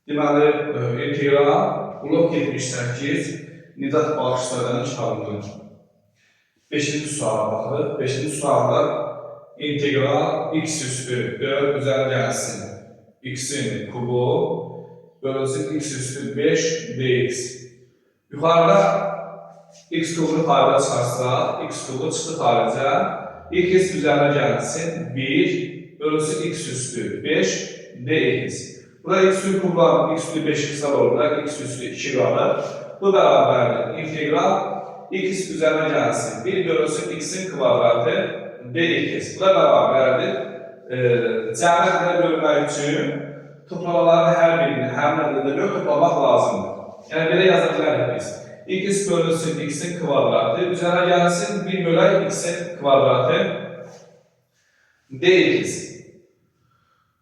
Deməli, integral blok 78 Nicat Bağışlardan çıxarılır. 5-ci suala baxırıq. 5-ci sualda integral x üstü 4 üzəri gəlsin. X-in kubu bölünsün x üstü 5 dx. Yuxarıda x kubunu xaricə çıxarsa, x kubu çıxdı xaricə, x üzərinə gəlsin 1 bölünsün x üstü 5 dx. Burada x üstü kublar x üstü 5 qısa olur, burada x üstü 2 qalır. Bu bərabərdir. İntegral x üzərinə gəlsin 1 bölünsün x-in kvadratı dx. Bu da bərabərdir. Cəmlədə bölmək üçün toplamaların hər birini, hər nədədə bölüb toplamaq lazımdır. Yəni, belə yaza bilərik biz. X bölünsün x-in kvadratı, üzərinə gəlsin 1 bölək x-in kvadratı dx.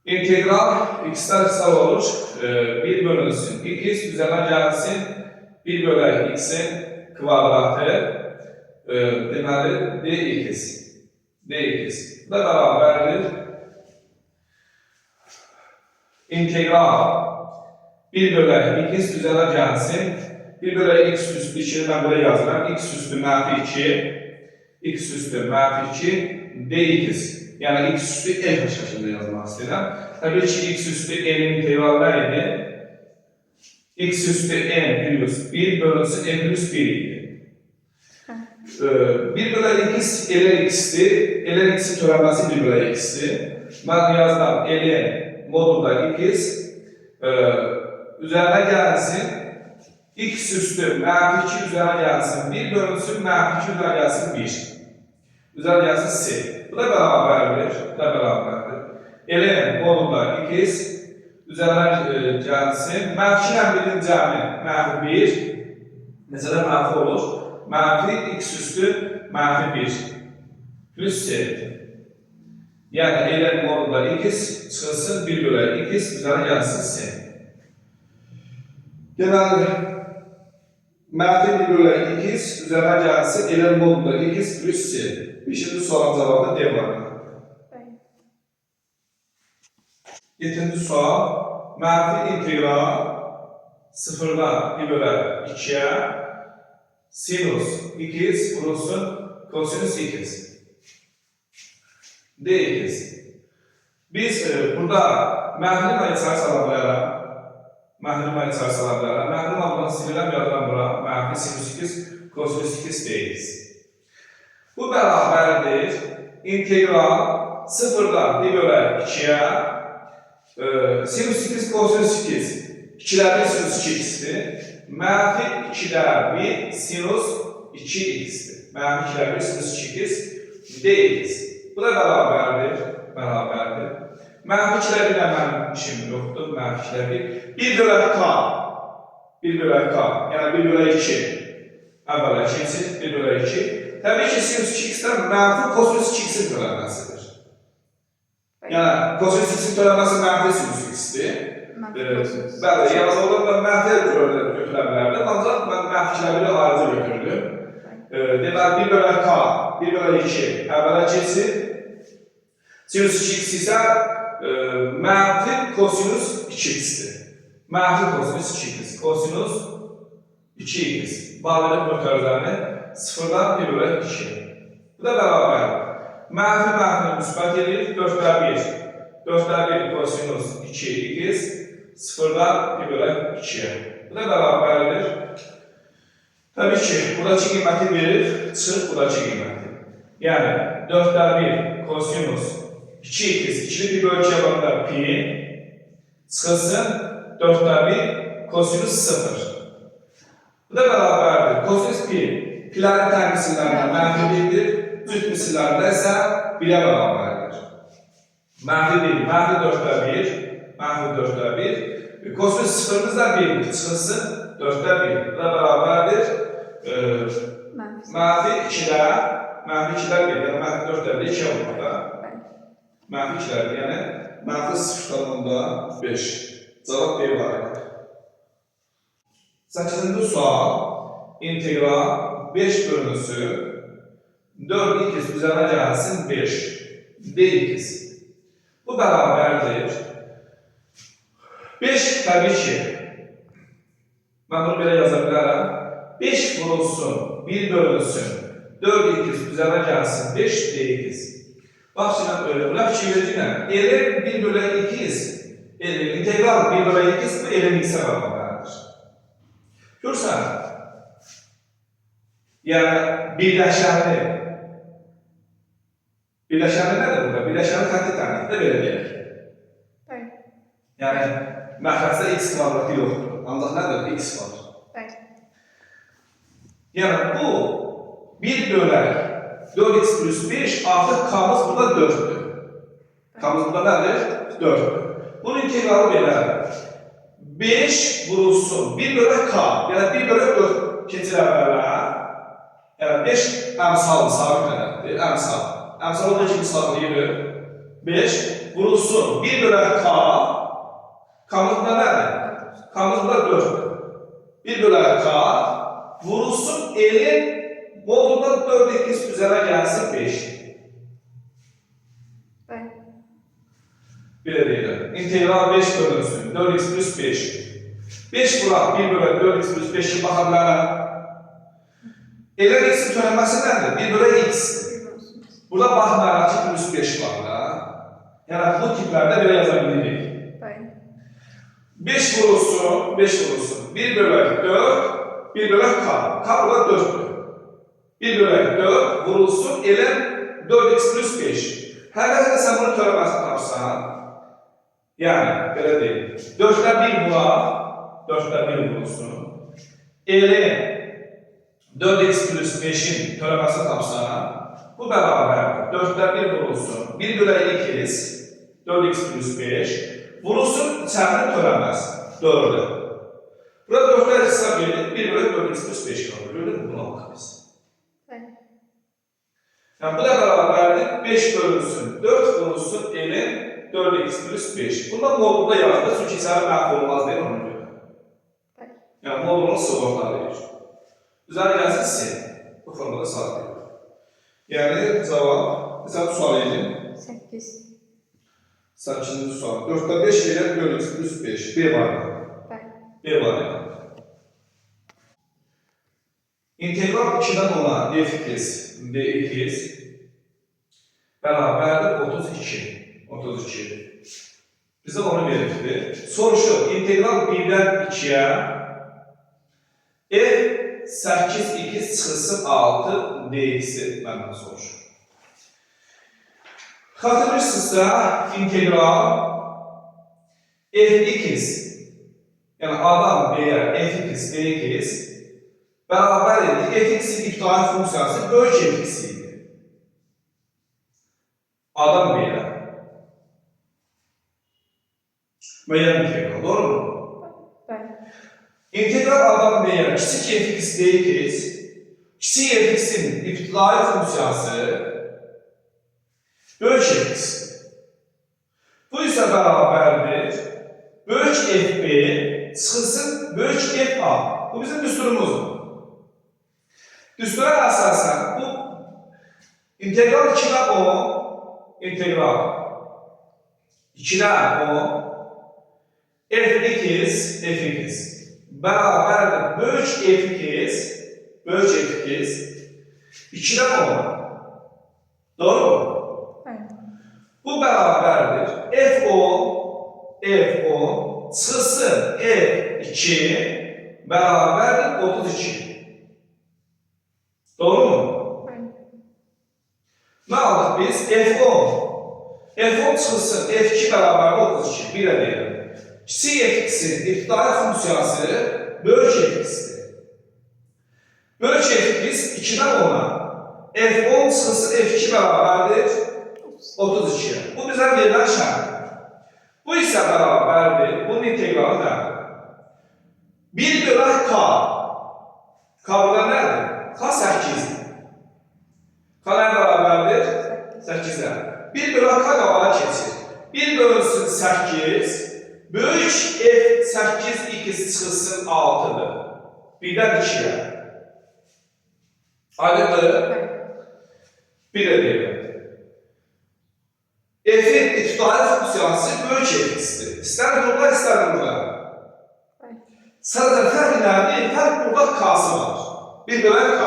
İntegral x-lər qısa olur, 1 bölünsün x, üzərinə gəlsin 1 bölək x-in kvadratı, deməli dx. dx. Bu da bərabərdir. İntegral 1 bölək x üzərinə gəlsin 1 bölək x üstü 2'ni mən belə yazıram. X üstü mənfi 2, x üstü mənfi 2 dx. Yəni x üstü n şəklində yazmaq istəyirəm. Təbii ki, x üstü n-in integralı nə idi? X üstü n plus 1 bölünsün n plus 1 idi. 1 bölək x ln x-dir. Ln x-in törənməsi 1 bölək x-dir. Mən yazdım ln modulda x üzərinə gəlsin x üstü mənfi 2 üzərinə gəlsin 1 bölünsün mənfi 2 üzərinə gəlsin 1. Üzərinə gəlsin s. Bu da bərabərdir. Bu da bərabərdir. ln modulda x üzərinə gəlsin mənfi 2 ilə 1-in cəmi mənfi 1. Necədə mənfi olur? Mənfi x üstü mənfi 1 plus s. Yəni ln modulda x çıxılsın 1 bölək x üzərinə gəlsin s. Deməli, mənfi 1 bölək x üzərinə gəlsin ln modulda x plus s. 5-ci sualın cavabı D variantı. 7-ci sual, mənfi integral 0-dan 1 bölək 2-yə sinus x vurulsun kosinus x dx. Biz burada mənfi nümayəçələri sala bilərəm. Mənfi nümayəçələri sala bilərəm. Mənfi nümayəçələri silirəm, yazıram bura. Mənfi sinus x kosinus x dx. Bu bərabərdir. İntegral 0-dan 1 bölək 2-yə sinus x kosinus x 2-dən 1 sinus 2x-dir. Mənfi 2-dən 1 sinus 2x-dir. Mənfi 2-dən 1 sinus 2x dx. Bu da bərabərdir. Bərabərdir. Mənfi 2-dən 1-lə mənim işim yoxdur. Mənfi 2-dən 1. 1 bölək k. 1 bölək k. Yəni 1 bölək 2. Əvvələ ikinci 1 bölək 2. Təbii ki, sinus 2x-dən mənfi kosinus 2x-in törənməsidir. Yəni, kosinus 2x-in törənməsi mənfi sinus x-dir. Bəli, yəni orada mənfi götürə bilərdim, ancaq mən mənfi 2-lə 1-i ayrıca götürdüm. Deməli, 1 bölək k, 1 bölək 2 əvvələ keçir. Sinus 2x isə mənfi kosinus 2x-dir. Mənfi kosinus 2x, kosinus 2x. Bağlayırıq nöqtələrini 0-dan 1 bölək 2. Bu da bərabərdir. Mənfi mənfini müsbət edir, 4-dən 1. 4-dən 1 kosinus 2x 0-dan 1 bölək 2-yə. Bu da bərabərdir. Təbii ki, buradakı qiyməti verir, çıxır buradakı qiyməti. Yəni, 4-dən 1 kosinus 2x, 2-ni 1 bölək 2-yə bölündə pi, çıxılsın 4-dən 1 kosinus 0. Bu da bərabərdir. Kosinus pi, pilərin tər misillərindən mənfi 1-dir, cüt misillərində isə 1-ə bərabərdir. Mənfi 1, mənfi 4-dən 1, mənfi 4-dən 1. Kosinus 0-ımız da 1-dir, çıxılsın 4-dən 1. Bu da bərabərdir. Mənfi 2-dən, mənfi 2-dən 1, yəni mənfi 4-dən 1, 2-yə olur da. Mənfi 2-dən 1, yəni mənfi 0-dən 5. Cavab B variantı. 8-ci sual, integral 5 bölünsü 4x üzərinə gəlsin 5 dx. Bu bərabərdir. 5 təbii ki, mən bunu belə yaza bilərəm. 5 vurulsun, 1 bölünsün, 4 ikiz üzərə gəlsin, 5 deyikiz. Bax, şimdi öyle, buna fikir verəcəklə, elin 1 bölü 2iz, integral 1 bölü 2iz, bu elin x-ə bərabərdir. Görürsən, yəni birləşənli nədir burada? Birləşənli xətti tərkibdə belə deyək. Yəni, məxrəcdə x kvadratı yoxdur, ancaq nədir? X var. Yəni, bu 1 bölək 4x plus 5 artıq k-mız burada 4'dür. K-mız burada nədir? 4'dür. Bunun integralı belədir. 5 vurulsun, 1 bölək k, yəni 1 bölək 4 keçir əvvələ. Yəni 5 əmsaldır, sabit ədəddir, əmsal. Əmsal olduğu kimi sağlayır. 5 vurulsun, 1 bölək k, k-mız burada nədir? K-mız burada 4'dür. 1 bölək k, vurulsun elin moduldan 4 ikiz üzərə gəlsin 5. Belə deyirəm. İntegral 5 bölünsün, 4x plus 5. 5 vuraq 1 bölək 4x plus 5'i baxa bilərəm. Elin x-in törənməsi nədir? 1 bölək x-dir. Burada baxmayaraq ki, plus 5 var da. Yəni, bu tiplərdə belə yaza bilirik. 5 vurulsun, 1 bölək 4, 1 bölək k. K burada 4'dür. 1 bölək 4 vurulsun, elin 4x plus 5. Hələ sən bunu törəməsini tapsan, yəni, belə deyil, 4'də 1 vuraq, 4'də 1 vurulsun, elin 4x plus 5'in törəməsini tapsan, bu bərabərdir, 4'də 1 vurulsun, 1 bölək 2x, 4x plus 5, vurulsun, içərini törəməz, 4'də. Burada 4'lər hesab edin, 1 bölək 4x plus 5 qalır, gördün mü? Buna baxaq biz. Yəni, bu da bərabərdir, 5 bölünsün, 4 vurulsun, elin 4x plus 5. Bunda modulda yazdı, çünki içəri mənfi olmaz deyil ona görə. Yəni, modulunu sığorta verir. Üzəri gəlsin C. Bu formada sağlayır. Yəni, cavab, mesela sual edin. 8. 8-ci sual. 4'də 5 elin 4x plus 5. B variantı. B variantı. İntegral 2'den ona f2 d2 bərabərdir 32. Bizə onu verirdi. Soruşur, integral 1'dən 2'yə f8x çıxılsın 6 dx-i məndən soruşur. Xatırlayırsınızsa, integral f2, yəni adam deyər f2 dx bərabər edir, f(x)in ibtidai funksiyası böyük f(x) idi. Adam belə. Müəyyən integral, doğru mu? İntegral adam deyər, kiçik f(x) dx, kiçik f(x)in ibtidai funksiyası böyük f(x). Bu isə bərabərdir, böyük fb çıxılsın böyük fa. Bu bizim düsturumuzdur. Düstura əsasən bu integral 2'də 10, integral 2'də 10, f2 bərabərdir böyük f2 2'də 10. Doğru mu? Bu bərabərdir f10 çıxılsın f2 bərabərdir 32. Doğru mu? Ne aldık biz? F10 çıxılsın f2 bərabərdir 32. Bir deyirəm. Kiçik f(x)in ibtidai funksiyası böyük f(x)dir. Böyük f(x) 2'dən 10'a. f10 çıxılsın f2 bərabərdir 32. Bu bizə verilən şərtdir. Bu isə bərabərdir. Bunun integralı nədir? 1 bölək k. K burada nədir? K 8'dir. K nə bərabərdir? 8'ə. 1 bölək k qabağa keçir. 1 bölünsün 8, böyük f8x çıxılsın 6'dır. 1'dən 2'yə. Aydındır? Bir də deyirəm. F'in ibtidai funksiyası böyük f(x)dir. İstər burada, istər burada. Sadece fərq nədir? Fərq burada K'sı var. 1 bölək K.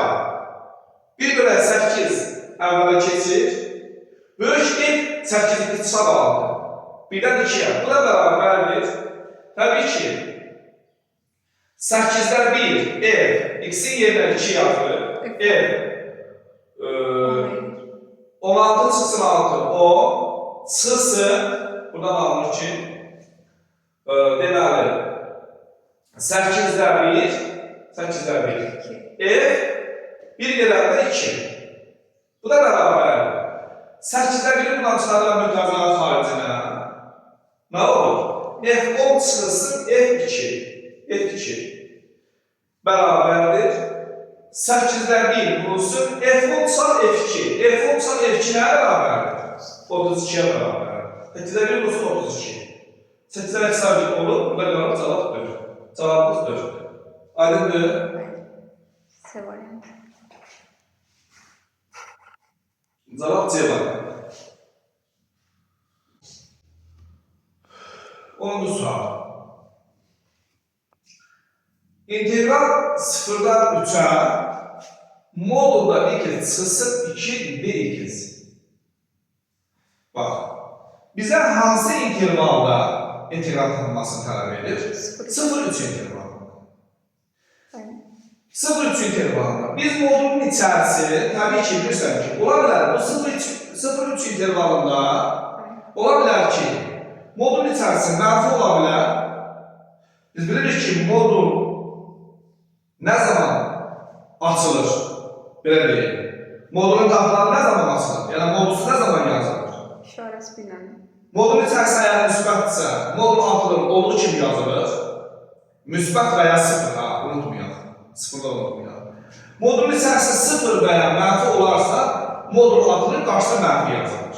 1 bölək 8 əvvələ keçir. Böyük F 8'i iqtisad aldı. 1'dən 2'ye. Bu da bərabərdir. Təbii ki, 8'dən 1 F, x'in yerinə 2 yazılır. F 16 çıxsın 6 o çıxsın buradan alınır ki deməli 8'dən 1 F 1 gələndə 2. Bu da bərabərdir. 8'dən 1'i buradan çıxarılan müqavilənin xaricinə nə olur? F10 çıxılsın F2. F2 bərabərdir. 8'dən 1 vurulsun F10 çal F2. F10 çal F2 nəyə bərabərdir? 32'ye bərabərdir. 8'dən 1 vurulsun 32. 8'dən 2 sabit olur. Burada qalan cavab 4. Cavabımız 4'dür. Aydındır? C variantı. Cavab C variantı. 10. sual. İntegral 0'dan 3'e modulda x çıxsın 2 dx. Bak, bize hansı intervalda integral tanınmasını tələb edir? 0-3 intervalında. 0-3 intervalında. Biz modulun içərisi, təbii ki, bilirsən ki, ola bilər bu 0-3 intervalında ola bilər ki, modulun içərisi mənfi ola bilər. Biz bilirik ki, modul nə zaman açılır? Belə deyil. Modulun qapıları nə zaman açılır? Yəni, modulsu nə zaman yazılır? İşarəsi bilən. Modulun içərisində əgər müsbətdirsə, modul atılır, olduğu kimi yazılır. Müsbət və ya 0, ha, unutmayaq. 0 da unutmayaq. Modulun içərisində 0 və ya mənfi olarsa, modul atılır, qarşıda mənfi yazılır.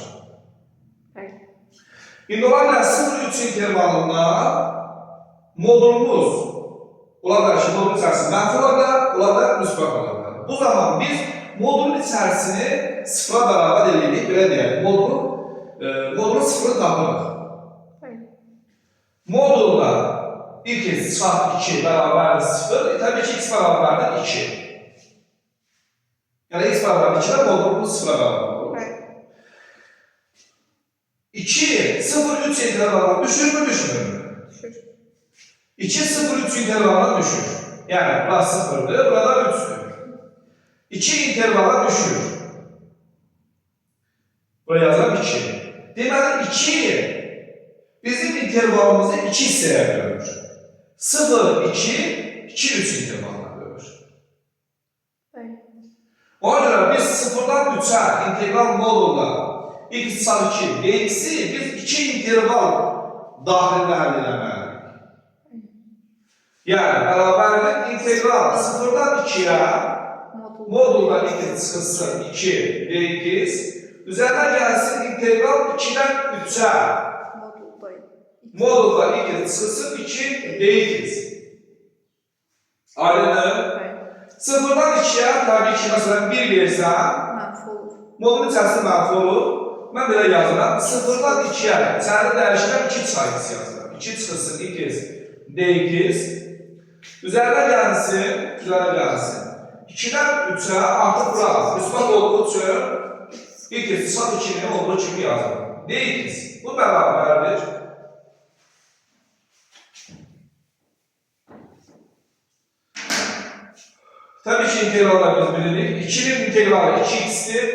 İndi ola bilər 0-3 intervalında modulumuz ola bilər ki, modulun içərisində mənfi ola bilər, ola bilər, müsbət ola bilər. Bu zaman biz modulun içərisini 0'a bərabər edirik, belə deyək, modulun 0'ını tapırıq. Modulda x çarpı 2 bərabərdir 0, təbii ki, x bərabərdir 2. Yəni, x bərabərdir 2 də modulumuz 0'a bərabər olur. 2, 0-3 intervalına düşür mü, düşmür mü? Düşür. 2, 0-3 intervalına düşür. Yəni, burası 0'dır, burada 3'dür. 2 intervala düşür. Buraya yazalım 2. Deməli, 2 bizim intervalımızı 2 hissəyə bölür. 0, 2, 2, 3 intervalına bölür. Ona görə biz 0'dan 3'ə integral modulda x çarpı 2 dx'i biz 2 interval daxilində həll eləməliyik. Yəni, bərabərlik integral 0'dan 2'ye modulda x çıxılsın 2 dx, üzərinə gəlsin integral 2'dən 3'ə modulda x çıxılsın 2 dx. Aydındır? 0'dan 2'ye təbii ki, məsələn 1 versən, modulun içərisində mənfi olur. Mən belə yazıram, 0'dan 2'ye içəri dəyişirəm 2 sayısı yazıram. 2 çıxılsın x dx. Üzərinə gəlsin. 2'dən 3'ə artıq bura müsbət olduğu üçün x çarpı 2'nin olduğu kimi yazıram. dx. Bu bərabərdir. Təbii ki, integrallar biz bilirik. 2'nin integralı 2x'dir.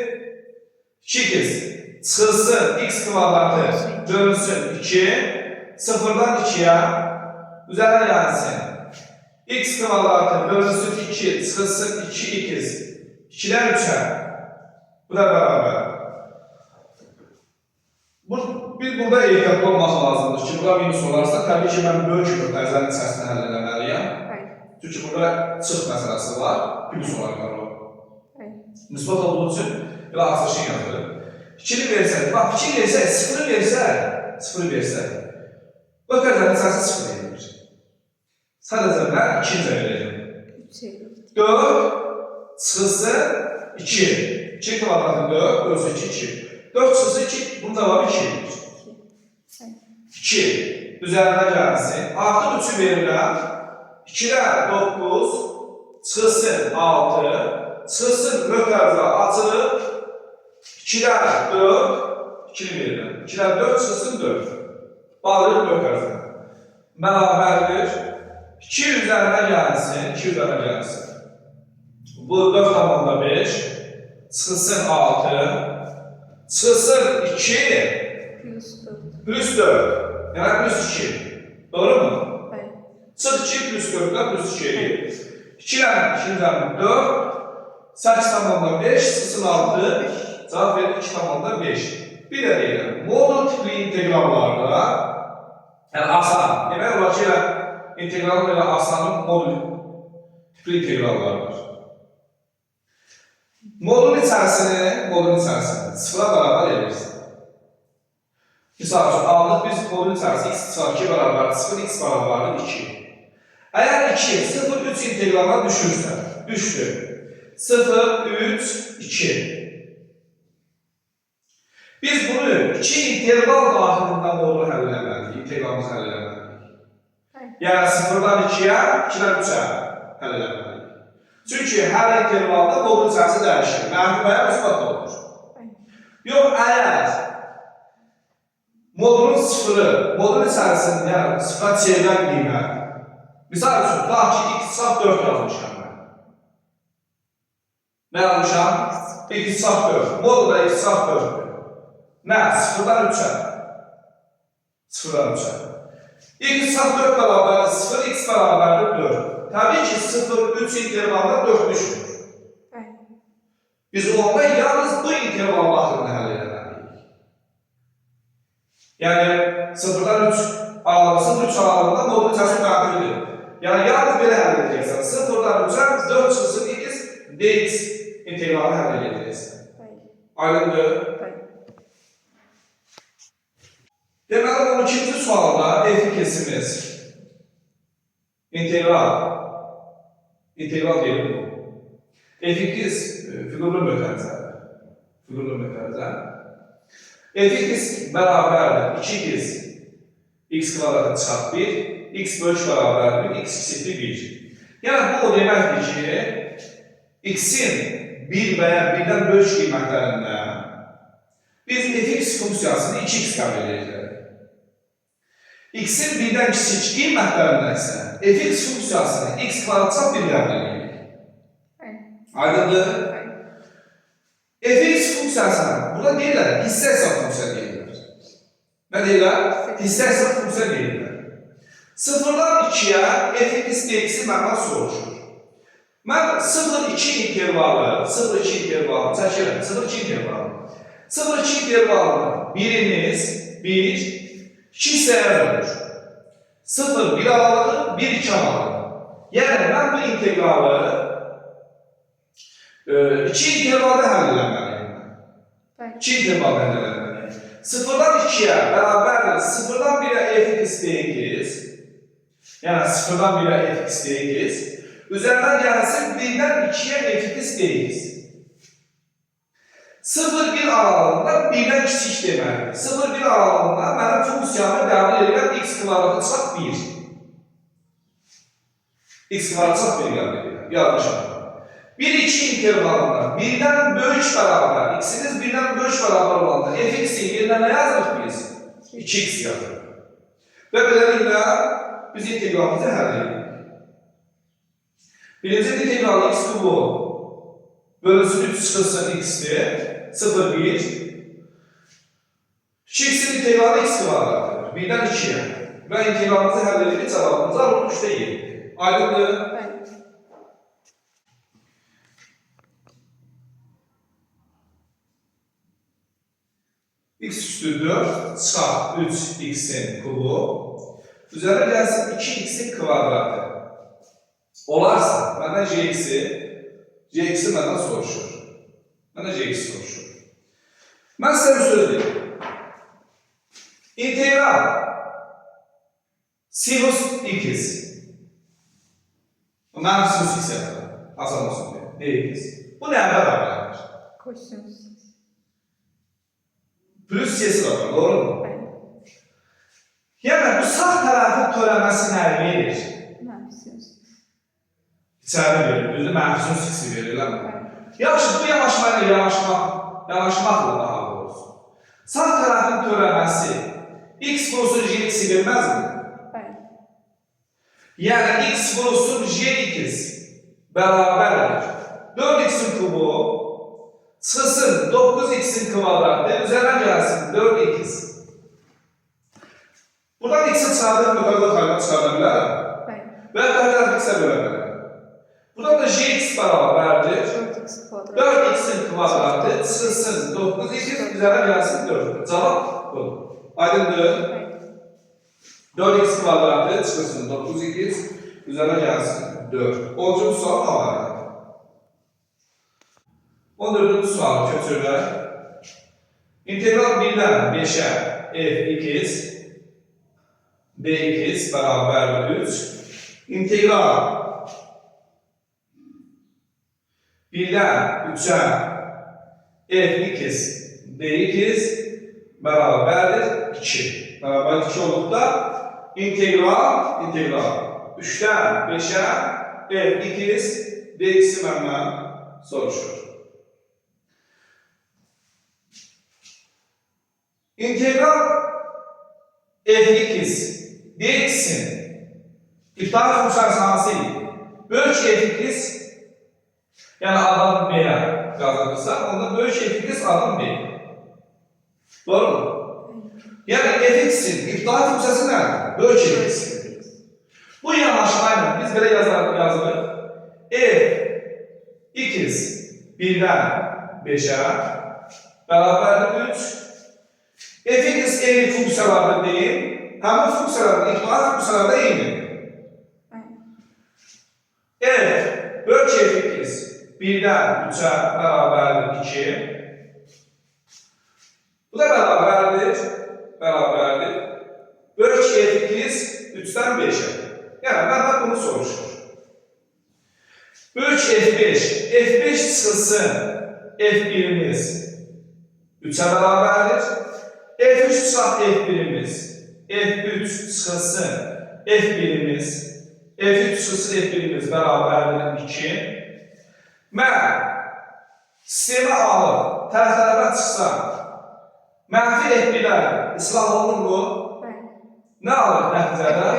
2x çıxılsın x kvadratı bölünsün 2. 0'dan 2'ye üzərinə gəlsin. X kvadratı bölünsün 2 çıxılsın 2x. 2'dən 3'ə. Bu da bərabər. Biz burada ehtiyatlı olmaq lazımdır ki, burada minus olarsa, təbii ki, mən böyük bir əzəlin içərisində həll eləməliyəm. Çünki burada çıx məsələsi var, plus olarlar o. Müsbət olduğu üçün belə açılışın yazılır. 2'ni versək, bax 2 versək, 0'ı versək, bu qədərin içərisində 0 edilir. Sadəcə mən 2 verəcəm. 4 çıxılsın 2. 2 kvadratı 4, bölsün 2. 4 çıxılsın 2, bunun cavabı 2 edir. 2. Üzərinə gəlsin. Artıq 3'ü verirəm. 2'dən 9 çıxılsın 6, çıxılsın mötərizə açılıb 2'dən 4, 2'ni verirəm. 2'dən 4 çıxılsın 4. Bağlayıb mötərizə. Bərabərdir. 2 üzərinə gəlsin, 2 üzərinə gəlsin. Bu 4,5 çıxılsın 6, çıxılsın 2 Plus 4. plus 4. Yəni plus 2. Doğru mu? Bəli. Çıx 2 plus 4'dən plus 2. 2'dən 2 üzərinə 4, 8,5 çıxılsın 6, cavab verir 2,5. Bir də deyirəm, modul tipli inteqrallarda, yəni asan, demək olar ki, inteqralın belə asanın modul tipli inteqrallardır. Modulun içərisini sıfıra bərabər edirsin. Misal üçün, aldıq biz modulun içərisini x çıxar 2 bərabər 0, x bərabər 2. Əgər 2, 0, 3 inteqralına düşürsə, düşdü. 0, 3, 2. Biz bunu 2 interval daxilində modulu həll eləməliyik, inteqralımızı həll eləməliyik. Yəni 0-dan 2-yə, 2-dən 3-ə həll eləməliyik. Çünki hər intervalda modul içərisi dəyişir, mənfi və ya müsbət olur. Yox, əgər modulun sıfırı, modulun içərisində, yəni sıfıra çevirən qiymət, misal üçün, daha ki, x çap 4 yazmışam mən. Nə yazmışam? x çap 4. Modulda x çap 4'dür. Nə? Sıfırdan 3'ə. Sıfırdan 3'ə. x çap 4 bərabər 0, x bərabərdir 4. Təbii ki, 0-3 intervalda 4 düşmür. Biz onda yalnız bu interval daxilində həll edəməliyik. Yəni, 0-dan 3 aralığında, 3 aralığında modul içərisində mənfidir. Yəni, yalnız belə həll edəcəksən. 0-dan 3'ə 4 çıxılsın x dx integralını həll edəcəksən. Aydındır? Deməli, 12-ci sualda f2'simiz integral deyil bu. f2 figurlu mötərizədir. Figurlu mötərizə. f2 bərabərdir 2x x kvadratı çarpı 1, x bölü bərabərdir 1, x kiçikdir 1. Yəni, bu o deməkdir ki, x-in 1 və ya 1-dən bölüş qiymətlərindən biz fx funksiyasını 2x qəbul edəcəyik. X-in 1-dən kiçik qiymətlərindən isə fx funksiyasını x kvadrat çarpı 1 qəbul edirik. Aydındır? Fx funksiyasına, burada deyirlər, hissə hesab funksiya deyirlər. Nə deyirlər? Hissə hesab funksiya deyirlər. 0-dan 2-yə fx dx-i məndən soruşur. Mən 0-2 intervalı çəkirəm, 0-2 intervalı. 0-2 intervalını birimiz 1, 2 hissəyə bölür. 0-1 aralığı, 1-2 aralığı. Yəni, mən bu integralı 2 intervalda həll eləməliyim. 2 intervalda həll eləməliyim. 0-dan 2-yə bərabərdir, 0-dan 1-ə fx dx, yəni 0-dan 1-ə fx dx, üzərindən gəlsin 1-dən 2-yə fx dx. 0-1 aralığında 1-dən kiçik deməkdir. 0-1 aralığında mənim funksiyamı qəbul edirəm x kvadratı çarp 1. X kvadratı çarp 1 qəbul edirəm. Yazmışam. 1-2 intervalında 1-dən böyük bərabər, x-imiz 1-dən böyük bərabər olanda fx-in yerinə nə yazırıq biz? 2x yazırıq. Və beləliklə biz integralımızı həll edirik. Birinci integralı x kubu bölünsün 3 çıxılsın x-dir. 0, 1. 2x'in integralı x kvadratdır. 1-dən 2'ye. Və integralımızı həll edirik, cavabımız aralıq 3'də 7. Aydındır? X üstü 4 çarp 3x'in kubu. Üzerine gelsin 2x'in kvadratı. Olarsa məndən gx'i məndən soruşur. Məndən gx'i soruşur. Mən sizə bir söz deyim. İntegral sinus x. Mənim sinus x yapıram. Asan olsun diye. Dx. Bu nəyə bərabərdir? Kosinus. Plus y'si var, doğru mu? Yəni bu sağ tərəfin törəməsi nəyi verir? Mənfi sinus. İçəri verir. Özü mənfi sinus x verir. Bəli. Yaxşı, bu yanaşmayla yanaşmaqla daha olsun. Sağ tərəfin törəməsi x vursun j-x'i verməz mi? Bəli. Yəni x vursun j2 bərabərdir. 4x'in kubu çıxsın 9x'in kvadratı üzərinə gəlsin 4x. Buradan x'i çıxardıb yuxarıda xarına çıxarda bilərəm. Bəli. Və hər tərəf x'ə bölə bilərəm. Buradan da jx bərabərdir. 4x kvadrat. 4x'in kvadratı çıxsın 9x üzərinə gəlsin 4. Cavab budur. Aydındır. Bəli. 4x kvadratı çıxsın 9x üzərinə gəlsin 4. 10-cu sual alaraq. 14-cü sualı köçürək. İntegral 1-dən 5-ə f(x) dx bərabər 3. İntegral 1-dən 3-ə f(x) dx bərabərdir 2. Bərabər 2 olduqda integral 3-dən 5-ə f(x) dx-i məndən soruşur. İntegral f(x) dx'in iftihar funksiyası hansı idi? Böyük f(x) yəni adam b-yə qazanırsa, onda böyük f(x) adam b. Doğru mu? Yəni f(x)in iftihar funksiyası nədir? Böyük f(x). Bu yanaşmayla biz belə yazırıq. f(x) 1-dən 5-ə bərabərdir 3. f(x) eyni funksiyalarda deyil, həmin funksiyaların iftihar funksiyaları da eynidir. f böyük f(x) 1-dən 3-ə bərabərdir 2. Bu da bərabərdir. Böyük f(x) 3-dən 5-ə. Yəni, məndən bunu soruşur. Böyük f5 çıxılsın f1'imiz 3'ə bərabərdir. f3 çıxaq f1'imiz f3 çıxılsın f1'imiz f3 çıxılsın f1'imiz bərabərdir 2. Mən sistemi alıb tərəflərə çıxsam mənfi f1'lər islah olur mu? Nə alır nəticədə?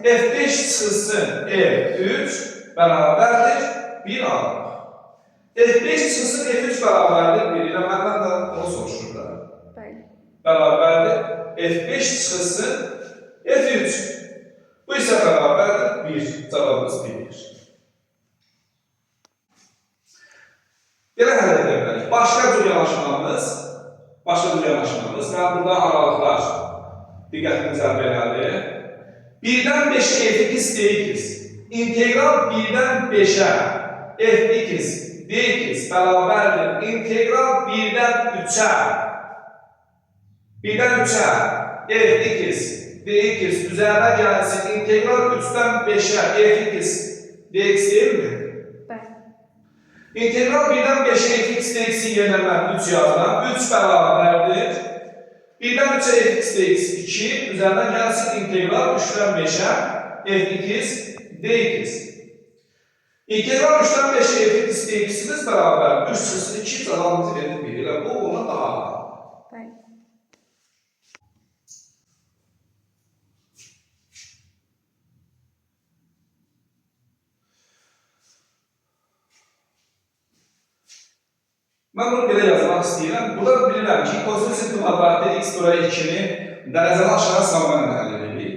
f5 çıxılsın f3 bərabərdir 1 alır. f5 çıxılsın f3 bərabərdir 1 ilə məndən də onu soruşurlar. Bərabərdir f5 çıxılsın f3. Bu isə bərabərdir 1. Cavabımız 1-dir. Belə həll edə bilərik. Başqa cür yanaşmamız və burada aralıqlar diqqətini cəlb elədi. 1-dən 5-ə f(x) dx. İntegral 1-dən 5-ə f(x) dx bərabərdir. İntegral 1-dən 3-ə f(x) dx üzərinə gəlsin. İntegral 3-dən 5-ə f(x) dx deyil mi? İntegral 1-dən 5-ə f(x) dx-in yerinə mən 3 yazıram. 3 bərabərdir. 1-dən 3-ə f(x) dx 2 üzərinə gəlsin. İntegral 3-dən 5-ə f(x) dx. İntegral 3-dən 5-ə f(x) dx-imiz bərabər 3 çıxsın 2 cavabımızı verir 1. Elə bu ona daha ağır. Mən bunu belə yazmaq istəyirəm. Burada bilirəm ki, kosinüs kvadratı x bölü 2-ni dərəcəni aşağı salmanı həll edirik.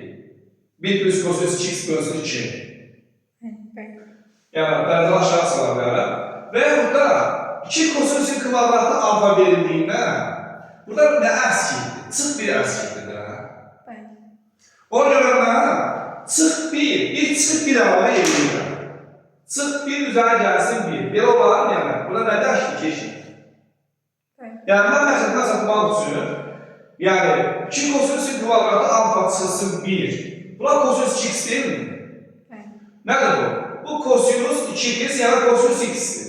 1 plus kosinüs 2x bölünsün 2. Yəni, dərəcəni aşağı sala bilərəm. Və burada 2 kosinüs kvadratı alfa verildiyindən burada nə əskikdir? Çıx bir əskikdir də. Ona görə mən çıx 1 çıxıb 1 əlavə edirəm. Çıx 1 üzərə gəlsin 1. Belə olaraq yəni, burada nə dəşdir keçir? Yəni, mən məsələn satmaq üçün, yəni, 2 kosinüs kvadratı alfa çıxılsın 1. Buna kosinüs 2x deyil mi? Nədir bu? Bu kosinüs 2x, yəni kosinüs x-dir.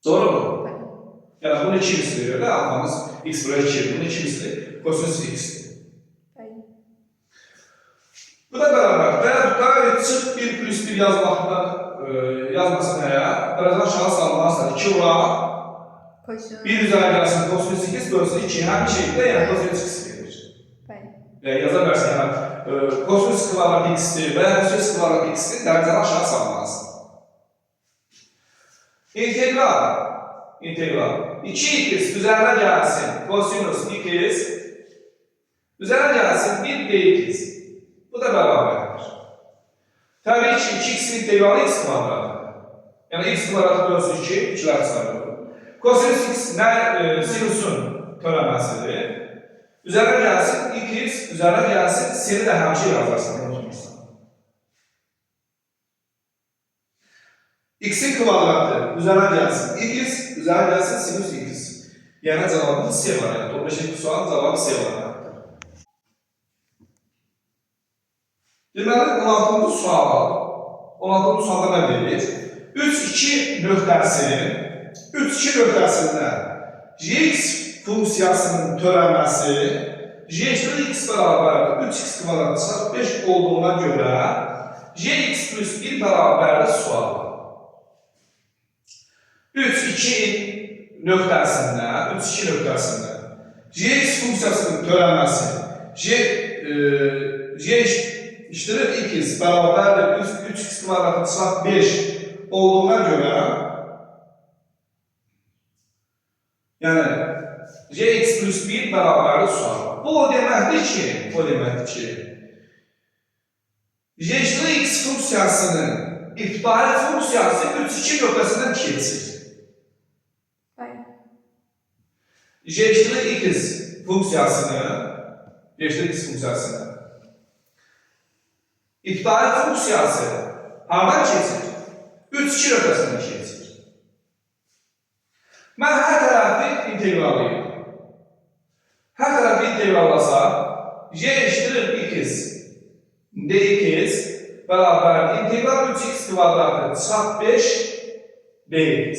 Doğru mu? Yəni, bunu 2 mislidir, alfamız x bölü 2, bunu 2 mislidir, kosinüs x-dir. Bu da bərabər. Və Gayet çık 1 plus 1 yazmaktan yazmasın eğer. Birazdan aşağı salınmazsa 2 var. Koşun. 1 üzeri gelsin kosinüs 8 bölünsün 2. Her bir şeyde yani kosinüs 8 gelir. Yazabilirsin yani kosinüs kvadrat x'tir veya kosinüs kvadrat x'tir dereceden aşağı salınmazsın. İntegral. 2x üzerine gelsin kosinüs 2x üzerine gelsin 1 dx. Bu da beraberdir. Tabii ki 2x integralı x kvadratı. Yani x kvadratı bölünsün 2, 2'ler sayılır. Kosinüs x sinüsün törəməsidir. Üzerine gelsin 2x, üzerine gelsin seni de her şey yazarsın. X'in kvadratı üzerine gelsin x, üzerine gelsin sinüs x. Yani cevabımız C variantı. 15. sualın cevabı C variantıdır. Deməli 16. sual. 16. sualda nə deyilir? 3-2 nöqtəsində gx funksiyasının törəməsi g x bərabərdir 3x kvadrat çıxar 5 olduğuna görə gx plus 1 bərabərdir sual. 3-2 nöqtəsində gx funksiyasının törəməsi g iştirir x bərabərdir 3x kvadratı çıxar 5 olduğuna görə yəni gx plus 1 bərabərdir sual. Bu o deməkdir ki g(x) funksiyasının ibtidai funksiyası 3-2 nöqtəsindən keçir. g(x) funksiyasının ibtidai funksiyası hardan keçir? 3-2 nöqtəsindən keçir. Mən hər tərəfi integralıyım. Hər tərəfi integrallasaq, g eşittir x dx bərabər integral 3x kvadratı çıxart 5 dx.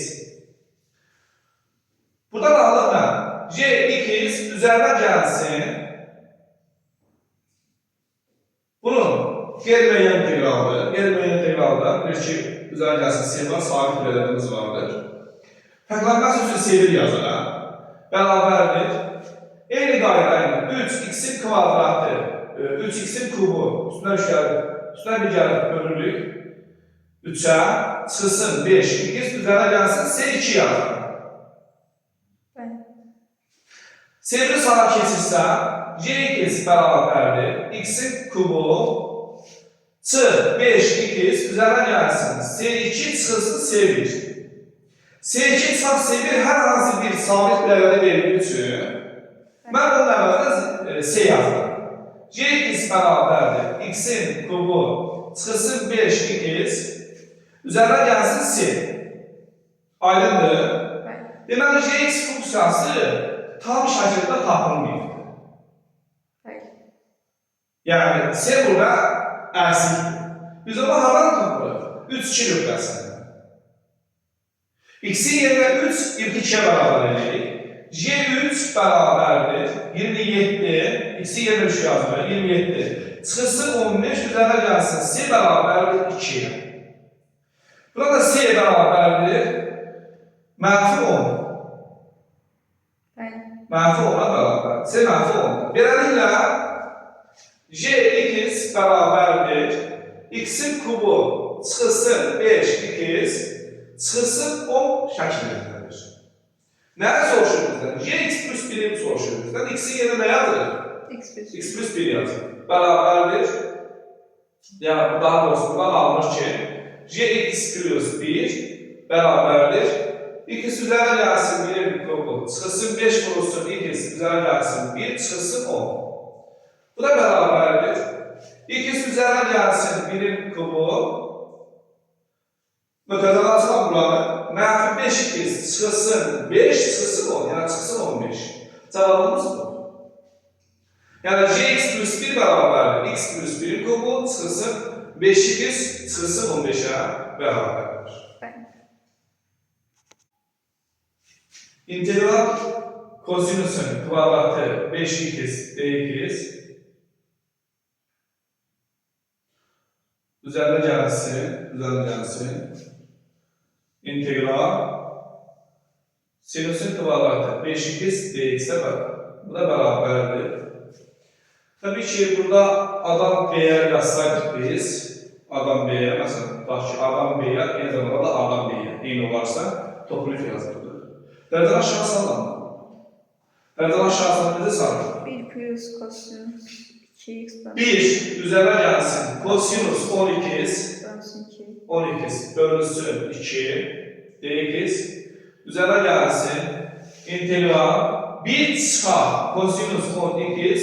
Buradan alıq mən gx üzərinə gəlsin. Bunun qeyri-müəyyən integraldır. Qeyri-müəyyən integralda bilir ki, üzərinə gəlsin c var, sabit bir ədədimiz vardır. Fərqlənməz üçün C1 yazıram. Bərabərdir. Eyni qaydayla 3x'in kvadratı, 3x'in kubu üstünə bir gəlib bölürlük 3'ə çıxsın 5, x üzərinə gəlsin C2 yazıram. C1 sağa keçirsə, gx bərabərdir. X'in kubu çıx 5x üzərinə gəlsin C2 çıxsın C1. C2 çıxaq C1 hər hansı bir sabit bir ədədə verildiyi üçün mən bunun əvəzinə C yazdım. Gx bərabərdir. X'in kubu çıxsın 5x üzərinə gəlsin C. Aydındır. Deməli gx funksiyası tam şəkildə tapılmayıbdır. Yəni C burada əksikdir. Biz onu hardan tapırıq? 3-2 nöqtəsində. X'in yerinə 3, 2'ye bərabər edirik. G3 bərabərdir 27, x'in yerinə 3 yazılır, 27. Çıxırsın 15, üzərinə gəlsin C bərabərdir 2'ye. Burada C bərabərdir mənfi 10. Mənfi 10'a bərabər. C mənfi 10'da. Beləliklə gx bərabərdir x'in kubu çıxırsın 5x çıxırsın 10 şəklindədir. Nəyə soruşur bizdən? Gx plus 1'i soruşur bizdən. X'in yerinə nə yazılır? X plus 1 yazılır. Bərabərdir. Yəni, daha doğrusu buradan alınır ki, gx plus 1 bərabərdir. X üzərinə gəlsin 1'in kubu. Çıxırsın 5 vurulsun x üzərinə gəlsin 1, çıxırsın 10. Bu da bərabərdir. X üzərinə gəlsin 1'in kubu. Nöqtədən açılan buranı mənfi 5x çıxırsın 5, çıxırsın 10, yəni çıxırsın 15. Cavabımız bu. Yəni gx plus 1 bərabərdir. X plus 1'in kubu çıxırsın 5x çıxırsın 15'ə bərabərdir. İntegral kosinüsün kvadratı 5x dx üzerine gelsin. İntegral sinüsün kvadratı 5x dx'e bak. Bu da beraberdir. Tabii ki burada adam B'ye yazsaydık biz, adam B'ye, mesela bax ki adam B'ye, eyni zamanda da adam B'ye eyni olarsa topluq yazılır. Dərdən aşağı sallanma. Dərdən aşağı sallanma necə sallanma? 1 plus kosinüs 2x bölünsün 1 üzerine gelsin. Kosinüs 12x 2. 12 bölünsün 2 dx. Üzerine gelsin. İntegral 1 çıkar. Kosinüs 12x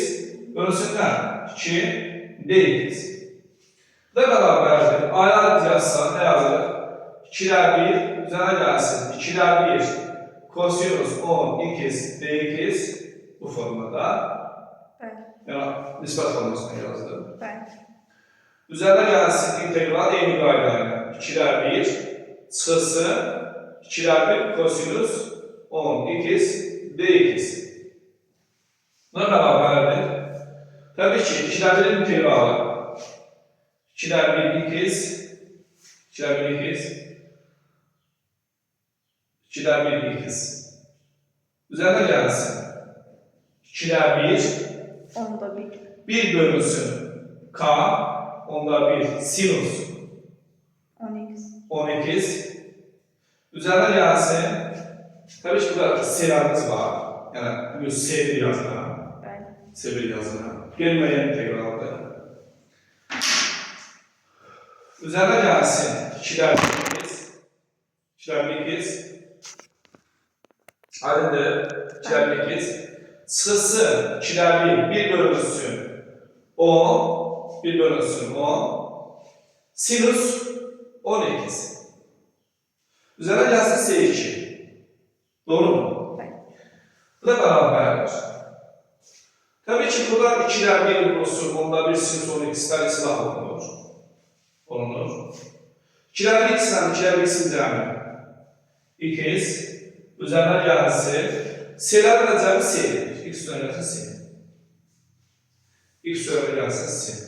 bölünsün 2 dx. Bu da beraberdir. Ayar yazsan ne yazılır? 2'ler 1 üzerine gelsin. 2'ler 1 kosinüs 12x dx bu formada. Yani nispet formasına yazdım. Üzerine gelsin integral eyni qaydayla. 2'ler 1 çıxısı 2'ler 1 kosinüs 10x dx. Buna beraberdir. Tabii ki 2'ler 1 integralı. 2'ler 1 x 2'ler 1 x 2'ler 1 x. Üzerine gelsin. 2'ler 1 Onda 1. 1 bölünsün k, onda 1 sinüs 10x. 12. Üzerine gelsin. Tabii ki burada serimiz var. Yani bu seri yazılan. Seri yazılan. Gelmeyen integralda. Üzerine gelsin. 2'ler 1x. 2'ler 1x. Ayrıca 2'ler 1x. Çıxısı 2'ler 1 bölünsün 10 1 bölünsün 10 sinüs 12. Üzerine gelsin S2. Doğru mu? Bu da beraberdir. Tabii ki burada 2'ler 1 bölünsün onda 1 sinüs 12'ler ıslah olunur. 2'ler 1 x'den 2'ler 1 x'in cəmi 2x. Üzerine gelsin. S'ler de cəmi S'dir. X üzerine S. X üzerine gelsin S.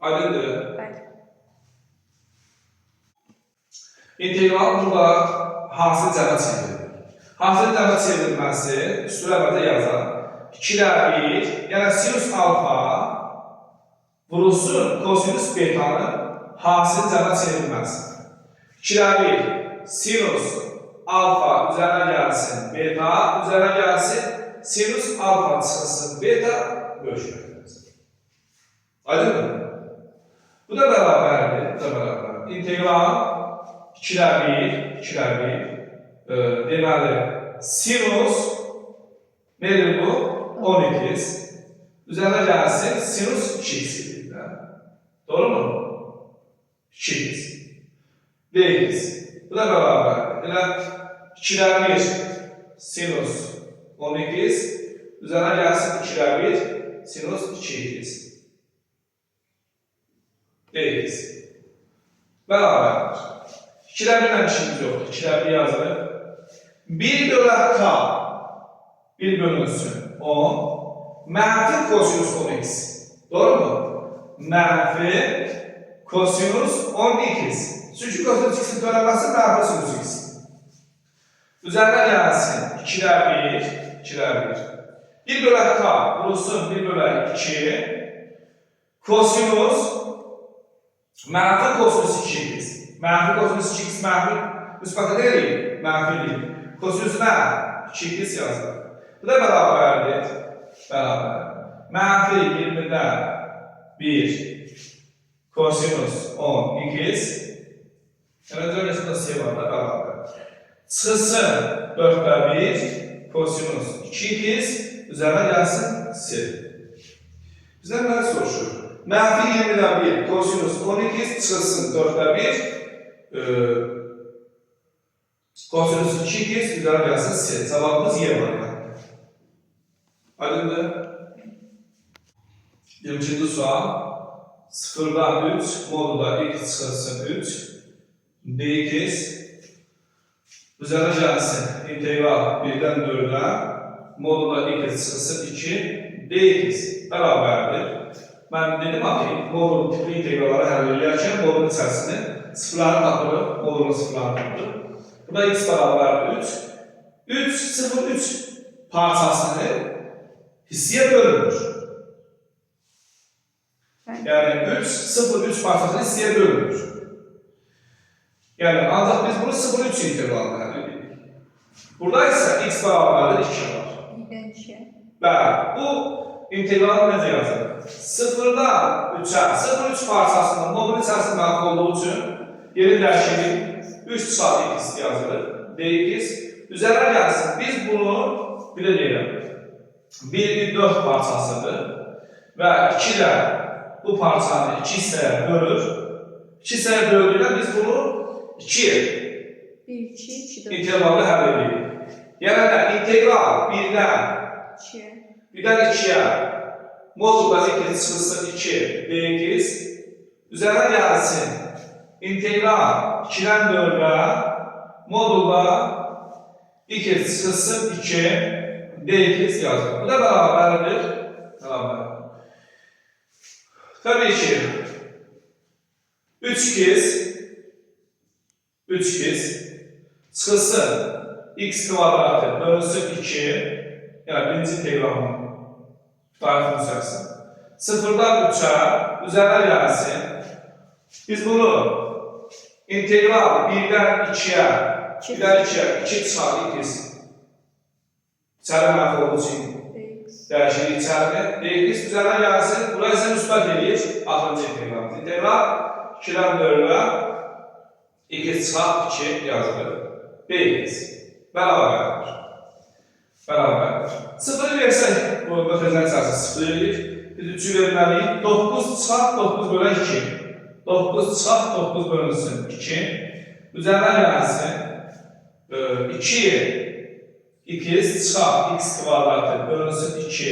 Aydındır. İntegral burada hansı cəmə çevrilir? Hansı cəmə çevrilməsi üstüləmədə yazar. 2'lər 1, yəni sinüs alfa vurulsun kosinüs betanın hansı cəmə çevrilməsi. 2'lər 1, sinüs alfa üzerine gelsin, beta üzerine gelsin, sinüs alfa çıxılsın, beta bölüşməkdir. Aydın mı? Bu da beraberdir, bu da beraber. İntegral 2'lər 1, deməli, sinüs nedir bu? 12. Üzerine gelsin, sinüs 2x. Doğru mu? 2x. dx. Bu da beraber. Elə 2'lər 1 sinüs 12. Üzerine gelsin 2'lər 1 sinüs 2x. dx. Beraberdir. 2'lər 1'lə işimiz yoxdur. 2'lər 1 yazılır. 1 bölü k 1 bölünsün 10 mənfi kosinüs 10x. Doğru mu? Mənfi kosinüs 10x. Çünkü kosinüs x'in törənməsi mənfi sinüs x. Üzerine gelsin 2'lər 1 2'lər 1 1 bölü k vurulsun 1 bölü 2 kosinüs mənfi kosinüs 2x. Mənfi kosinüs 2x mənfi müsbətə deyil, mənfi deyil. Kosinüs nə? 2x yazılır. Bu da beraberdir. Beraber. Mənfi 20'də 1 kosinüs 10x. Yəni dönəsində S var da beraber. Çıxılsın 4'də 1 kosinüs 2x üzerine gelsin S. Bizden ne soruşur? Mənfi 20'də 1 kosinüs 12x çıxılsın 4'də 1 kosinüs 2x üzerine gelsin S. Cevabımız Y var yani. Aydındır. 20. sual. 0'dan 3 modulda x çıxılsın 3 dx üzerine gelsin integral 1'den 4'e modulda x çıxılsın 2 dx beraberdir. mən dedim axı, modul tipli integralları həll edərkən modulun içərisini sıfırları tapırıq, modulun sıfırları tapırıq. Burada x bərabər 3. 3, 0, 3 parçasını hissəyə bölünür. Yəni 3, 0, 3 parçasını hissəyə bölünür. Yəni ancaq biz bunu 0, 3 integralını həll edirik. Burada isə x bərabərdir 2 var. Birdən 2-yə. Bəli, bu integralı necə yazılır? 0-dan 3-ə, 0-3 parçasının modulun içərisində daxil olduğu üçün yeri dəyişirik, 3 çıxarı x yazılır, dx. Üzərə gəlsin, biz bunu, bir də deyirəm, 1-4 parçasıdır və 2 də bu parçanı 2 hissəyə bölür. 2 hissəyə böldüyündə biz bunu 2 1, 2, 2, 4. integralı həll edirik. Yəni də integral 1-dən 2-yə. 1-dən 2-yə modulda 2 çıxılsın 2 dx. Üzərə gəlsin, integral 2-dən 4-ə modulda 2 çıxılsın 2 dx yazılır. Bu da bərabərdir. Bərabər. Təbii ki, 3 kez çıxılsın x kvadratı bölünsün 2, yəni birinci integralın tarif funksiyası. 0-dan 3-ə üzərə gəlsin. Biz bunu integral 1-dən 2-yə, 1-dən 2-yə 2 çıxarı x. İçəri mənfi olduğu üçün dəyişirik içərini. dx üzərə gəlsin. Buraya isə müsbət edir. Axırıncı integralımız. İntegral 2-dən 4-ə 2 çıxar 2 yazılır. dx bərabərdir. Bərabərdir. 0-ı versək, bu mötərizənin içərisində 0 edir. Biz 3-ü verməliyik. 9 çıxar 9 bölən 2. 9 çıxar 9 bölünsün 2. Üzərə gəlsin. 2 2 çıxar x kvadratı bölünsün 2.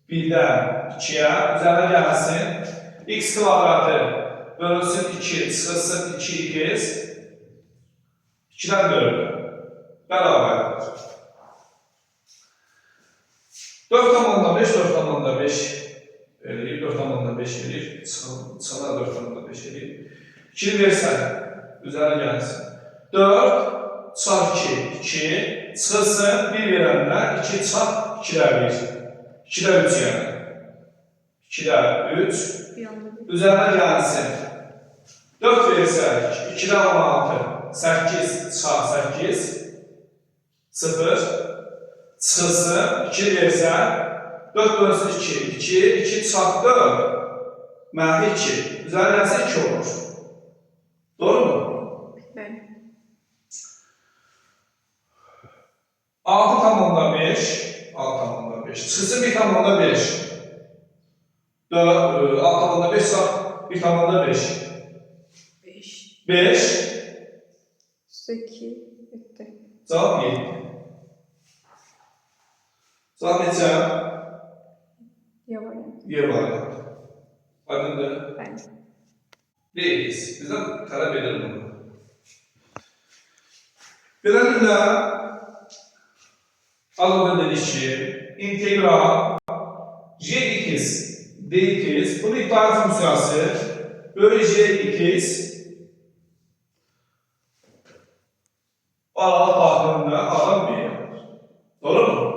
1-dən 2-yə. Üzərə gəlsin. X kvadratı bölünsün 2. Çıxılsın 2x. 2-dən 4-ə. Bərabərdir. 4,5 4,5 verir. 4,5 verir. Çıxana 4,5 verir. 2 versən, üzərə gəlsin. 4 çarp 2, 2. Çıxılsın 1 verənlər 2 çarp 2-də 1. 2-də 3 yəni. 2-də 3. Üzərə gəlsin. 4 versək, 2-də 16. 8 çarp 8. 0. Çıxılsın 2 versən. 4 bölünsün 2. 2, 2 çarp 4. Mənfi 2. Üzərə gəlsin 2 olur. Doğru mu? Bəli. 6,5 6,5 çıxılsın 1,5 6,5 çarp 1,5 5. 5 2, bitti. cavab 7. Cavab neçə? Ya variant. Y variantı. Aydındır. Bəli. Deyiz. Bizdən tələb edir bunu. Beləliklə, az önce dedik ki, integral gx dx, bunun iptal funksiyası böyle gx aralık bakımında adam bir yer. Doğru mu?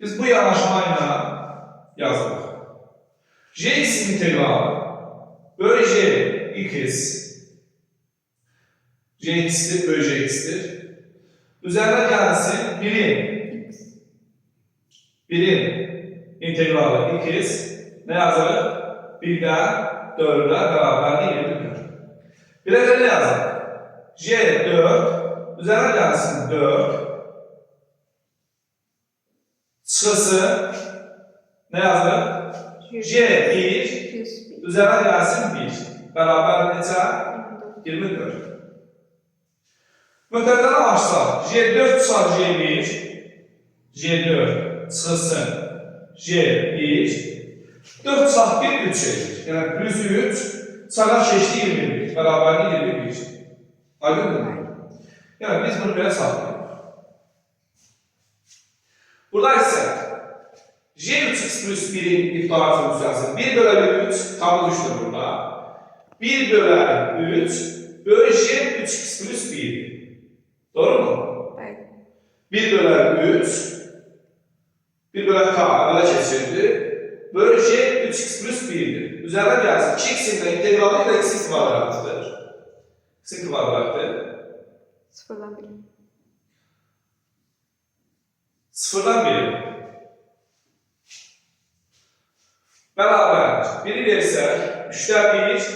Biz bu yanaşmayla yazdık. Gx integralı böyle gx gx'tir, böyle gx'tir. Üzerine gelsin birim integralı x ne yazılır? 1'den 4'e beraberliği 24. Bir de ne yazalım? J4 üzerine gelsin 4 çıkısı ne yazılır? J1 üzerine gelsin 1 beraber neçə? 24. Mötərizəni açsaq, J4 çıxar J1, J4 çıxılsın J1, 4 çıxar 1, 3 edir. Yəni, plus 3, çaqa keçdi 21, bərabərli 21. Aydındır mı? Yəni, biz bunu belə saxlayırıq. Burada isə J3x plus 1'in iftihar funksiyası 1 bölü 3 tam düştü burada. 1 bölü 3 bölü J 3x plus 1. Doğru mu? Bəli. 1 bölü 3 1 bölü k böyle keçirdi. Bölü J 3x plus 1'dir. Üzerine gelsin. 2x'in de integralı ile x kvadratıdır. X'in kvadratı. Sıfırdan 1. Sıfırdan 1. Beraber 1'i versək, 3'dən 1,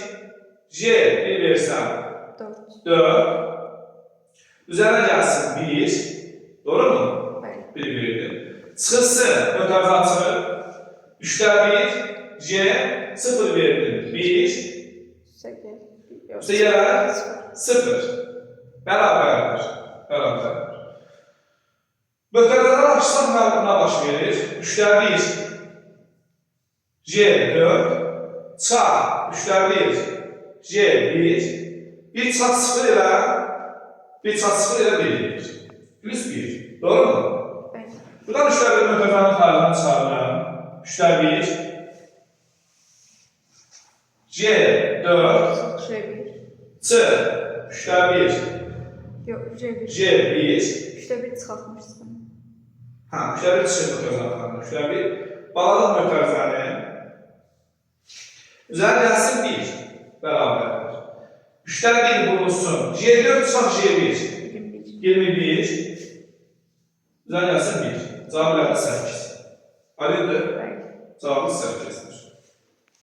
J 1 versəm 4. 4. Üzerine gelsin 1. Doğru mu? Bəli. 1 verdim. Çıxırsın, ötərzatı 3'dən 1, J 0 verdim. 1, Üstəgəl. Yox. Üstəgəl. Sıfır. 0. Beraberdir. Beraber. Möhtəbələr açsam buna baş verir. 3'dən 1, J 4, çarp 3'dən 1, J 1, 1 çarp 0 ilə 1 çarp 0 ilə 1 verir. Plus 1. Doğru mu? Bəli. Buradan 3'dən 1 möhtəbənin xaricini çıxarıram. 3'dən 1, J 4, J 1. C 3'dən 1, Yox, J 1. J 1. 3'də 1 çıxartmışsın. Ha, 3'dən 1 çıxır möhtəbənin xaricini. 3'dən 1 balalıq möhtəbənin. Üzerine gelsin 1 beraber. 3'ten 1 bulunsun. J4 çarp J1. 21. 21. Üzerine gelsin 1. Cevabı 8. Aydındır. Bəli. Cevabı 8.